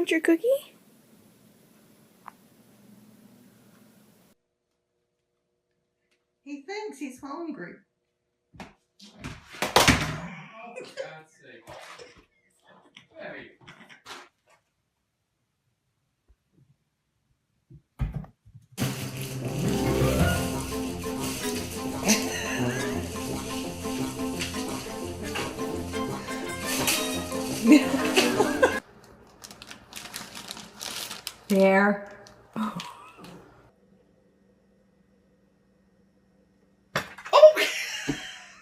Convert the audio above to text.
want your cookie? He thinks he's hungry. Oh, for God's sake. Hey. There.